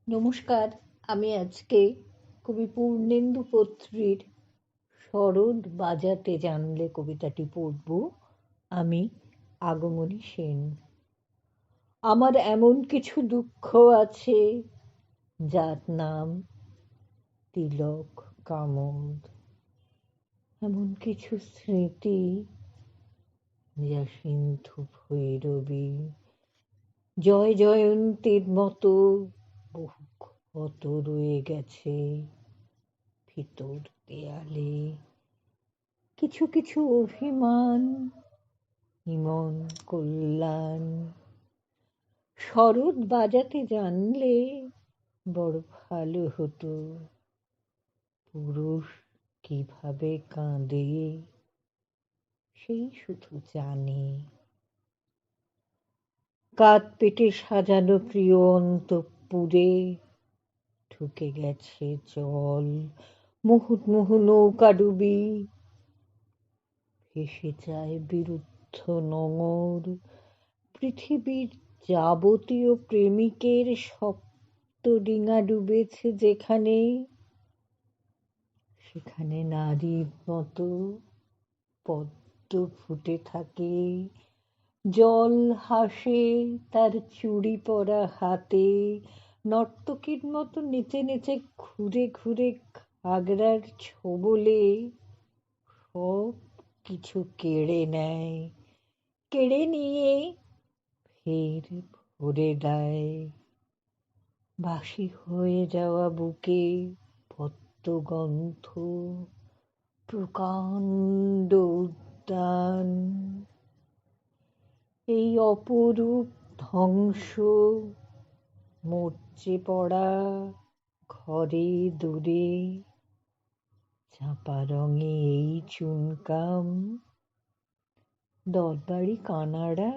নমস্কার। আমি আজকে কবি পূর্ণেন্দু পত্রীর শরৎ বাজাতে জানলে কবিতাটি পড়ব। আমি আগমনী সেন। আমার এমন কিছু দুঃখ আছে যার নাম তিলক কামদ, এমন কিছু স্মৃতি যা সিন্ধু ভৈরবী, জয় জয়ন্তীর মতো বহু ক্ষত রয়ে গেছে ভিতর দেয়ালে। কিছু কিছু অভিমান, ইমন কল্যাণ। শরৎ বাজাতে জানলে বড় ভালো হতো। পুরুষ কিভাবে কাঁদে সেই শুধু জানে। কাঁধ পেটে সাজানো প্রিয় অন্তঃপুরে ঢুকে গেছে জল, মুহুর্মুহু নৌকাডুবি ভেসে যায় বিরুদ্ধ নোঙর। পৃথিবীর যাবতীয় প্রেমিকের সপ্তডিঙা ডুবেছে যেখানে, সেখানে নারীর মতো পদ্ম ফুটে থাকে। জল হাসে তার চুড়ি পরা হাতে, নর্তকীর মতো নেচে নেচে ঘুরে ঘুরে ঘাগরার ছোবলে সব কিছু কেড়ে নেয়, কেড়ে নিয়ে ফের ভরে দেয়। বাসি হয়ে যাওয়া বুকে পদ্মগন্ধ, প্রকাণ্ড উদ্যান। এই অপরূপ ধ্বংস, মরচে পড়া ঘরে দূরে, চাপা রঙে এই চুনকাম, দরবারি কানাড়া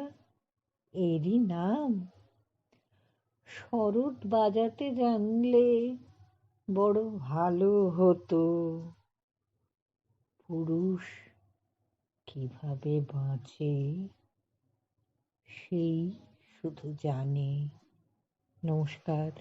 এরই নাম। শরৎ বাজাতে জানলে বড় ভালো হতো। পুরুষ কিভাবে বাঁচে সেই শুধু জানে। নমস্কার।